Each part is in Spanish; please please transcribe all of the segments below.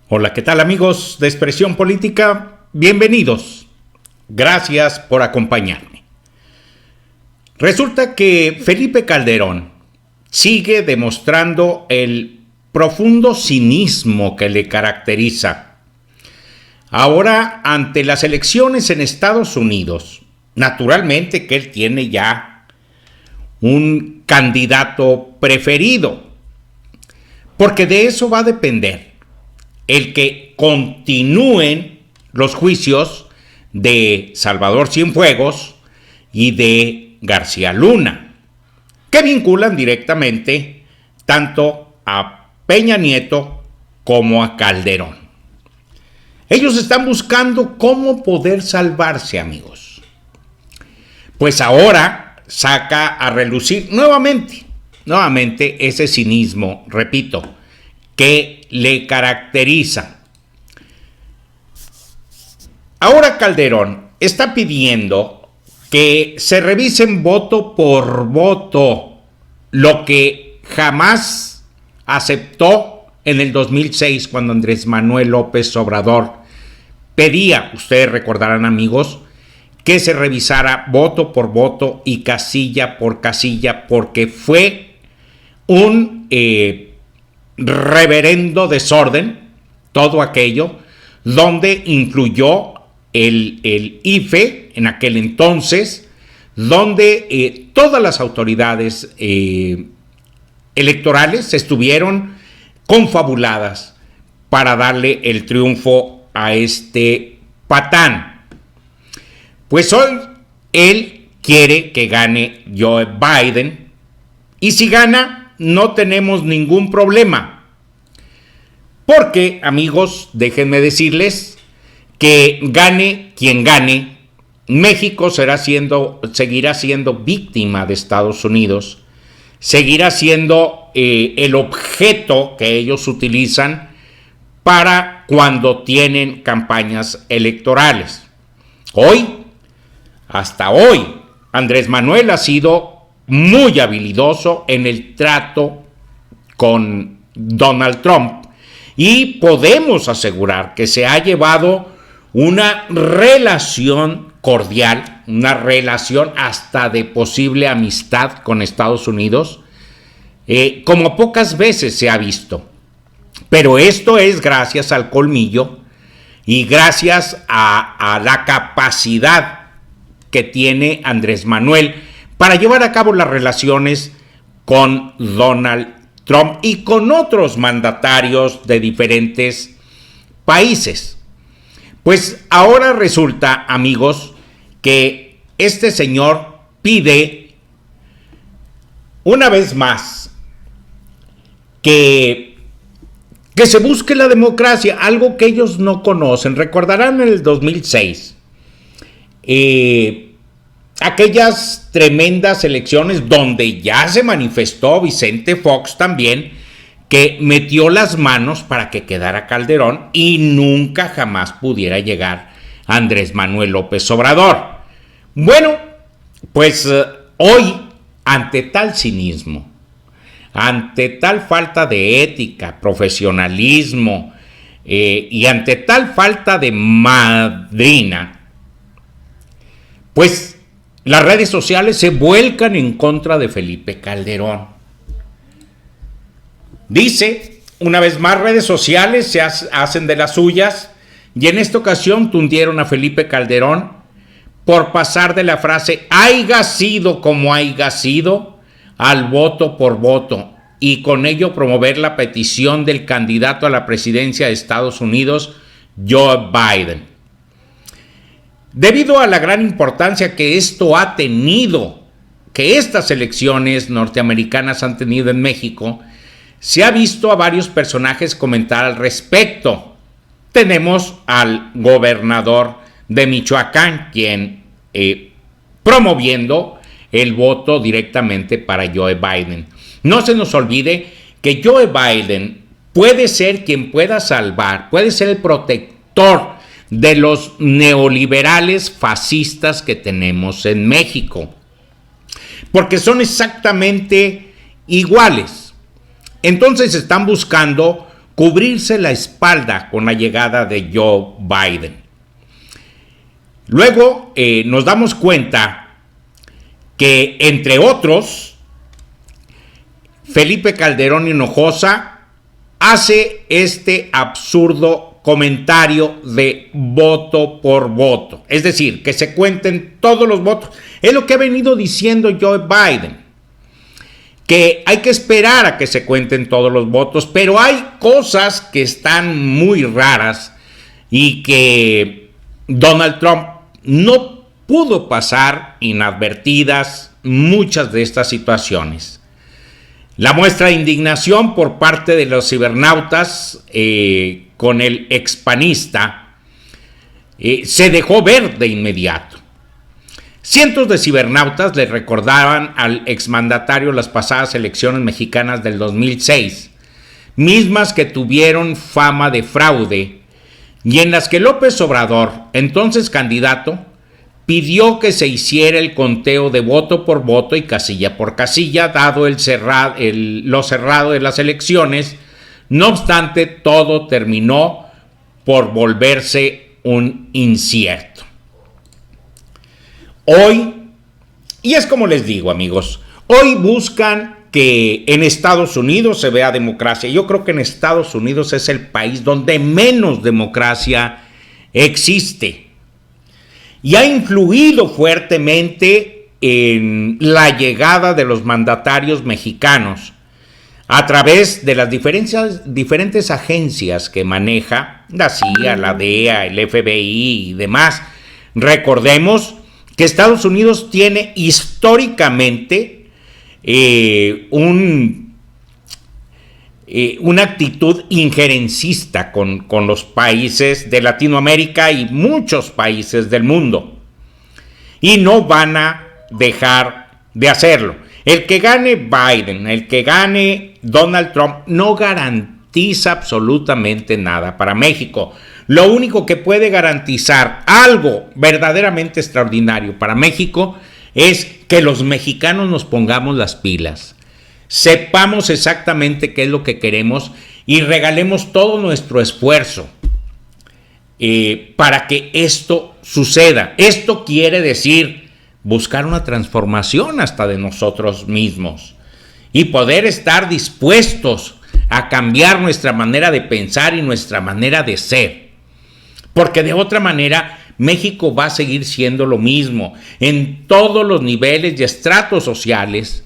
Hola, ¿qué tal amigos de Expresión Política? Bienvenidos. Gracias por acompañarme. Resulta que Felipe Calderón sigue demostrando el profundo cinismo que le caracteriza. Ahora, ante las elecciones en Estados Unidos, naturalmente que él tiene ya un candidato preferido, porque de eso va a depender el que continúen los juicios de Salvador Cienfuegos y de García Luna, que vinculan directamente tanto a Peña Nieto como a Calderón. Ellos están buscando cómo poder salvarse, amigos. Pues ahora saca a relucir nuevamente ese cinismo, repito, que le caracteriza. Ahora Calderón está pidiendo que se revisen voto por voto, lo que jamás aceptó en el 2006 cuando Andrés Manuel López Obrador pedía, ustedes recordarán amigos, que se revisara voto por voto y casilla por casilla, porque fue un reverendo desorden, todo aquello, donde influyó el IFE en aquel entonces, donde todas las autoridades electorales estuvieron confabuladas para darle el triunfo a este patán. Pues hoy él quiere que gane Joe Biden, y si gana, no tenemos ningún problema. Porque, amigos, déjenme decirles que gane quien gane, México seguirá siendo víctima de Estados Unidos, seguirá siendo el objeto que ellos utilizan para cuando tienen campañas electorales. Hasta hoy, Andrés Manuel ha sido muy habilidoso en el trato con Donald Trump, y podemos asegurar que se ha llevado una relación cordial, una relación hasta de posible amistad con Estados Unidos, como pocas veces se ha visto. Pero esto es gracias al colmillo y gracias a la capacidad que tiene Andrés Manuel para llevar a cabo las relaciones con Donald Trump y con otros mandatarios de diferentes países. Pues ahora resulta, amigos, que este señor pide una vez más que se busque la democracia, algo que ellos no conocen. Recordarán en el 2006, aquellas tremendas elecciones donde ya se manifestó Vicente Fox también, que metió las manos para que quedara Calderón y nunca jamás pudiera llegar Andrés Manuel López Obrador. Bueno, pues hoy, ante tal cinismo, ante tal falta de ética, profesionalismo y ante tal falta de madrina, pues las redes sociales se vuelcan en contra de Felipe Calderón. Dice, una vez más, redes sociales se hacen de las suyas, y en esta ocasión tundieron a Felipe Calderón por pasar de la frase haiga sido como haiga sido al voto por voto, y con ello promover la petición del candidato a la presidencia de Estados Unidos, Joe Biden. Debido a la gran importancia que esto ha tenido, que estas elecciones norteamericanas han tenido en México, se ha visto a varios personajes comentar al respecto. Tenemos al gobernador de Michoacán, quien promoviendo el voto directamente para Joe Biden. No se nos olvide que Joe Biden puede ser quien pueda salvar, puede ser el protector de los neoliberales fascistas que tenemos en México, porque son exactamente iguales. Entonces están buscando cubrirse la espalda con la llegada de Joe Biden. Luego nos damos cuenta que, entre otros, Felipe Calderón Hinojosa hace este absurdo comentario de voto por voto. Es decir, que se cuenten todos los votos. Es lo que ha venido diciendo Joe Biden, que hay que esperar a que se cuenten todos los votos, pero hay cosas que están muy raras y que Donald Trump no pudo pasar inadvertidas muchas de estas situaciones. La muestra de indignación por parte de los cibernautas con el expanista se dejó ver de inmediato. Cientos de cibernautas le recordaban al exmandatario las pasadas elecciones mexicanas del 2006, mismas que tuvieron fama de fraude y en las que López Obrador, entonces candidato, pidió que se hiciera el conteo de voto por voto y casilla por casilla, dado lo cerrado de las elecciones. No obstante, todo terminó por volverse un incierto. Hoy, y es como les digo, amigos, hoy buscan que en Estados Unidos se vea democracia. Yo creo que en Estados Unidos es el país donde menos democracia existe. Y ha influido fuertemente en la llegada de los mandatarios mexicanos a través de las diferentes agencias que maneja la CIA, la DEA, el FBI y demás. Recordemos que Estados Unidos tiene históricamente una actitud injerencista con los países de Latinoamérica y muchos países del mundo, y no van a dejar de hacerlo. El que gane Biden, el que gane Donald Trump, no garantiza absolutamente nada para México. Lo único que puede garantizar algo verdaderamente extraordinario para México es que los mexicanos nos pongamos las pilas, sepamos exactamente qué es lo que queremos y regalemos todo nuestro esfuerzo para que esto suceda. Esto quiere decir buscar una transformación hasta de nosotros mismos y poder estar dispuestos a cambiar nuestra manera de pensar y nuestra manera de ser, porque de otra manera México va a seguir siendo lo mismo. En todos los niveles y estratos sociales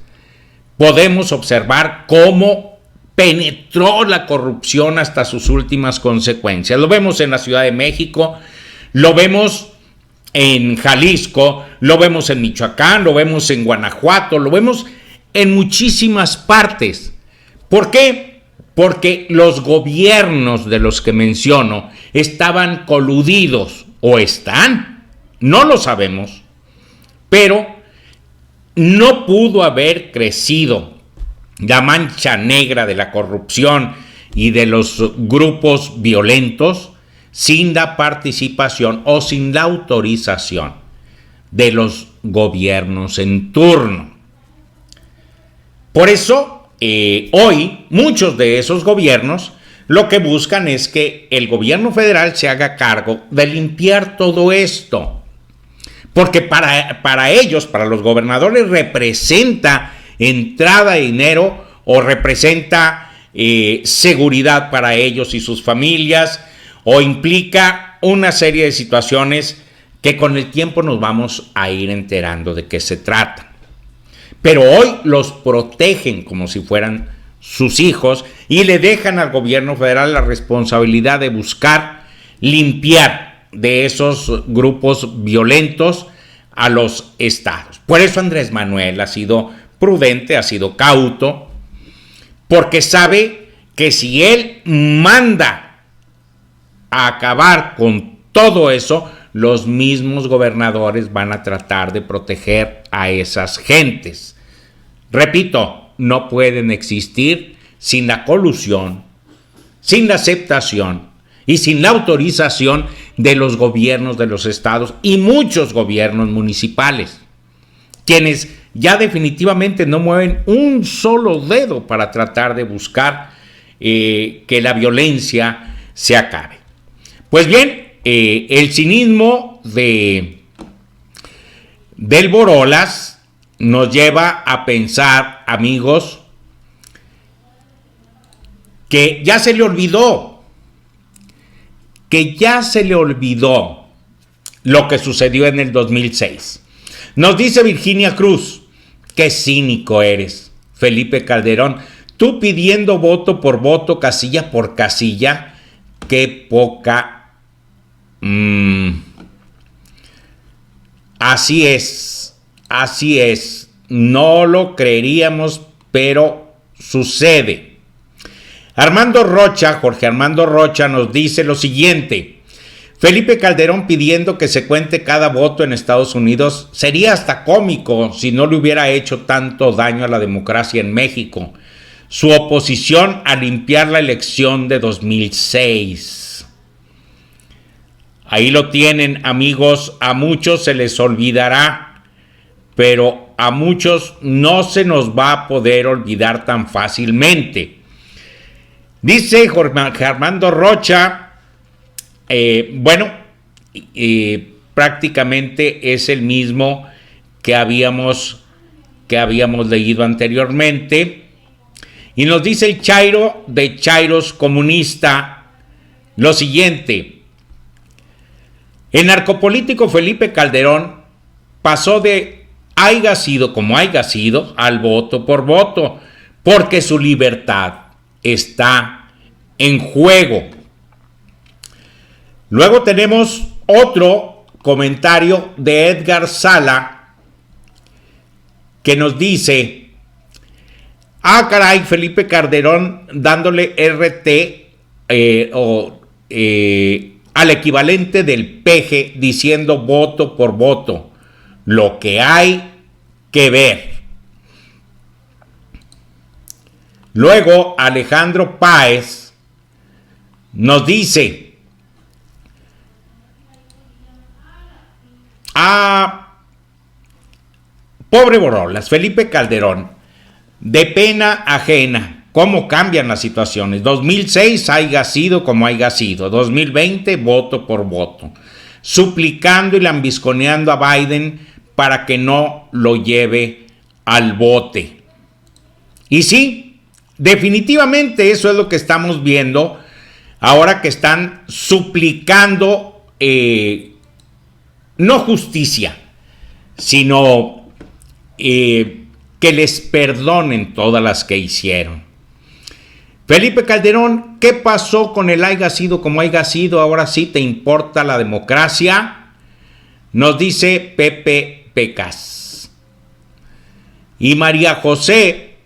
podemos observar cómo penetró la corrupción hasta sus últimas consecuencias. Lo vemos en la Ciudad de México, lo vemos en Jalisco, lo vemos en Michoacán, lo vemos en Guanajuato, lo vemos en muchísimas partes. ¿Por qué? Porque los gobiernos de los que menciono estaban coludidos, o están, no lo sabemos, pero no pudo haber crecido la mancha negra de la corrupción y de los grupos violentos sin la participación o sin la autorización de los gobiernos en turno. Por eso, hoy muchos de esos gobiernos lo que buscan es que el gobierno federal se haga cargo de limpiar todo esto. Porque para ellos, para los gobernadores, representa entrada de dinero o representa seguridad para ellos y sus familias, o implica una serie de situaciones que con el tiempo nos vamos a ir enterando de qué se trata. Pero hoy los protegen como si fueran sus hijos y le dejan al gobierno federal la responsabilidad de buscar limpiar de esos grupos violentos a los estados. Por eso Andrés Manuel ha sido prudente, ha sido cauto, porque sabe que si él manda a acabar con todo eso, los mismos gobernadores van a tratar de proteger a esas gentes. Repito, no pueden existir sin la colusión, sin la aceptación y sin la autorización de los gobiernos de los estados y muchos gobiernos municipales, quienes ya definitivamente no mueven un solo dedo para tratar de buscar que la violencia se acabe. Pues bien, el cinismo del Borolas nos lleva a pensar, amigos, que ya se le olvidó, lo que sucedió en el 2006. Nos dice Virginia Cruz: qué cínico eres, Felipe Calderón, tú pidiendo voto por voto, casilla por casilla, qué poca... Así es, no lo creeríamos, pero sucede. Jorge Armando Rocha nos dice lo siguiente: Felipe Calderón pidiendo que se cuente cada voto en Estados Unidos sería hasta cómico si no le hubiera hecho tanto daño a la democracia en México. Su oposición a limpiar la elección de 2006. Ahí lo tienen, amigos, a muchos se les olvidará, pero a muchos no se nos va a poder olvidar tan fácilmente. Dice Jorge Armando Rocha, prácticamente es el mismo que habíamos leído anteriormente. Y nos dice el Chairo de Chairos Comunista lo siguiente: el narcopolítico Felipe Calderón pasó de haya sido como haya sido al voto por voto, porque su libertad está en juego. Luego tenemos otro comentario de Edgar Sala que nos dice: caray, Felipe Calderón dándole RT al equivalente del peje, diciendo voto por voto, lo que hay que ver. Luego Alejandro Páez nos dice: pobre Borolas, Felipe Calderón, de pena ajena, cómo cambian las situaciones. 2006 haya sido como haya sido, 2020 voto por voto, suplicando y lambisconeando a Biden para que no lo lleve al bote. Y sí, definitivamente eso es lo que estamos viendo ahora que están suplicando no justicia, sino que les perdonen todas las que hicieron. Felipe Calderón, ¿qué pasó con el haya sido como haya sido? Ahora sí te importa la democracia, nos dice Pepe Pecas. Y María José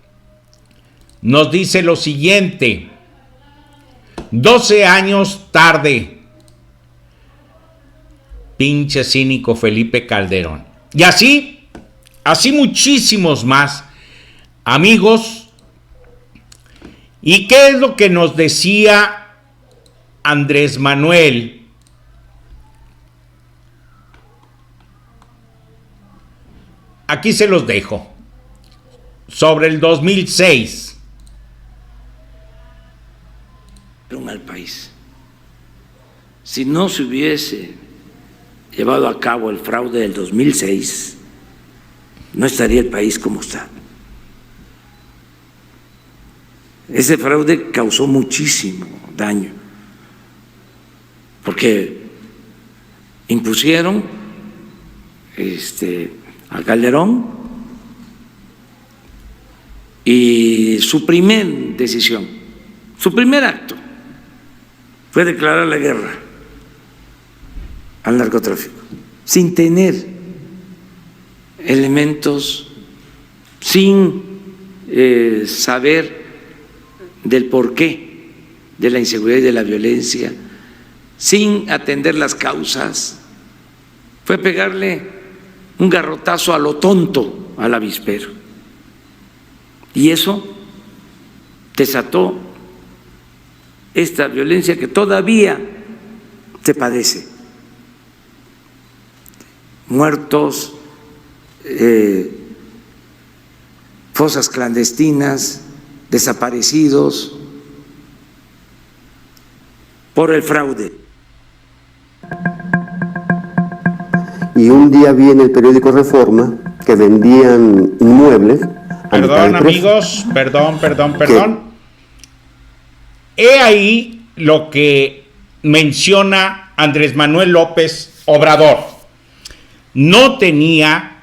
nos dice lo siguiente: 12 años tarde, pinche cínico Felipe Calderón. Y así muchísimos más, amigos. ¿Y qué es lo que nos decía Andrés Manuel? Aquí se los dejo. Sobre el 2006. Al país. Si no se hubiese llevado a cabo el fraude del 2006, no estaría el país como está. Ese fraude causó muchísimo daño, porque impusieron a Calderón y su primer decisión, su primer acto fue declarar la guerra al narcotráfico, sin tener elementos, sin saber del porqué de la inseguridad y de la violencia, sin atender las causas. Fue pegarle un garrotazo a lo tonto al avispero. Y eso desató esta violencia que todavía se padece. Muertos, fosas clandestinas, desaparecidos, por el fraude. Y un día vi en el periódico Reforma que vendían inmuebles. Perdón, amigos, perdón. He ahí lo que menciona Andrés Manuel López Obrador. No tenía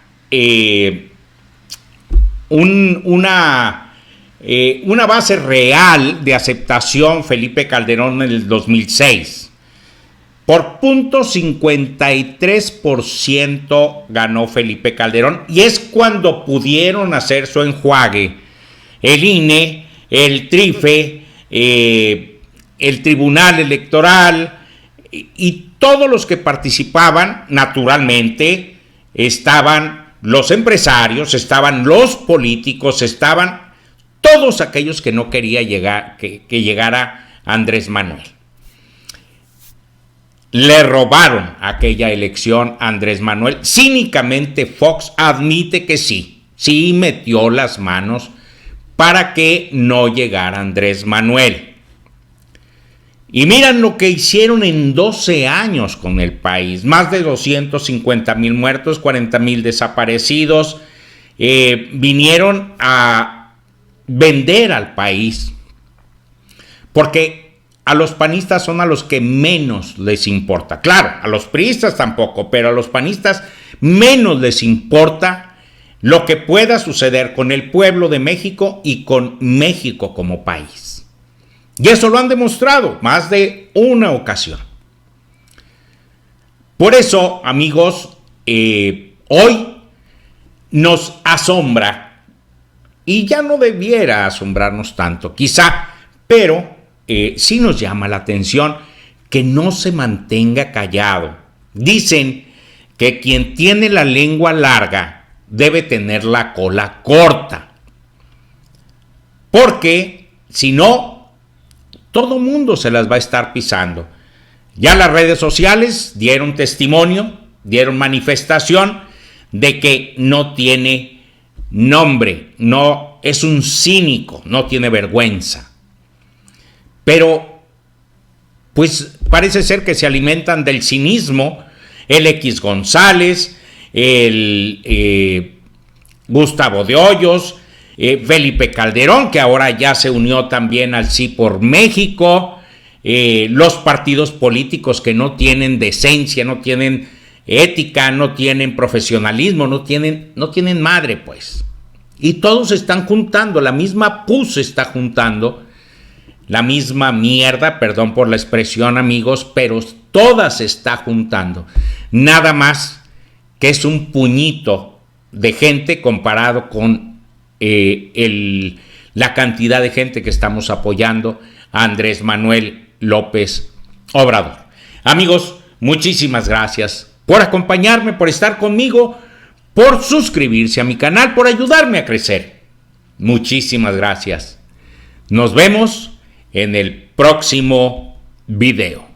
una base real de aceptación Felipe Calderón en el 2006. Por 0.53% ganó Felipe Calderón, y es cuando pudieron hacer su enjuague el INE, el TRIFE, el Tribunal Electoral y todos los que participaban. Naturalmente estaban los empresarios, estaban los políticos, estaban todos aquellos que no quería que llegara Andrés Manuel. Le robaron aquella elección a Andrés Manuel. Cínicamente Fox admite que sí metió las manos para que no llegara Andrés Manuel. Y miran lo que hicieron en 12 años con el país. Más de 250,000 muertos, 40,000 desaparecidos. Vinieron a vender al país. Porque a los panistas son a los que menos les importa. Claro, a los priistas tampoco, pero a los panistas menos les importa lo que pueda suceder con el pueblo de México y con México como país. Y eso lo han demostrado más de una ocasión. Por eso, amigos, hoy nos asombra, y ya no debiera asombrarnos tanto, quizá, pero sí nos llama la atención que no se mantenga callado. Dicen que quien tiene la lengua larga debe tener la cola corta, porque si no, todo mundo se las va a estar pisando. Ya las redes sociales dieron testimonio, dieron manifestación de que no tiene nombre, no es un cínico, no tiene vergüenza. Pero, pues parece ser que se alimentan del cinismo el X González, el Gustavo de Hoyos, Felipe Calderón, que ahora ya se unió también al Sí por México, los partidos políticos que no tienen decencia, no tienen ética, no tienen profesionalismo, no tienen madre, pues. Y todos se están juntando, la misma pus se está juntando, la misma mierda, perdón por la expresión, amigos, pero toda se está juntando. Nada más que es un puñito de gente comparado con la cantidad de gente que estamos apoyando a Andrés Manuel López Obrador. Amigos, muchísimas gracias por acompañarme, por estar conmigo, por suscribirse a mi canal, por ayudarme a crecer. Muchísimas gracias. Nos vemos en el próximo video.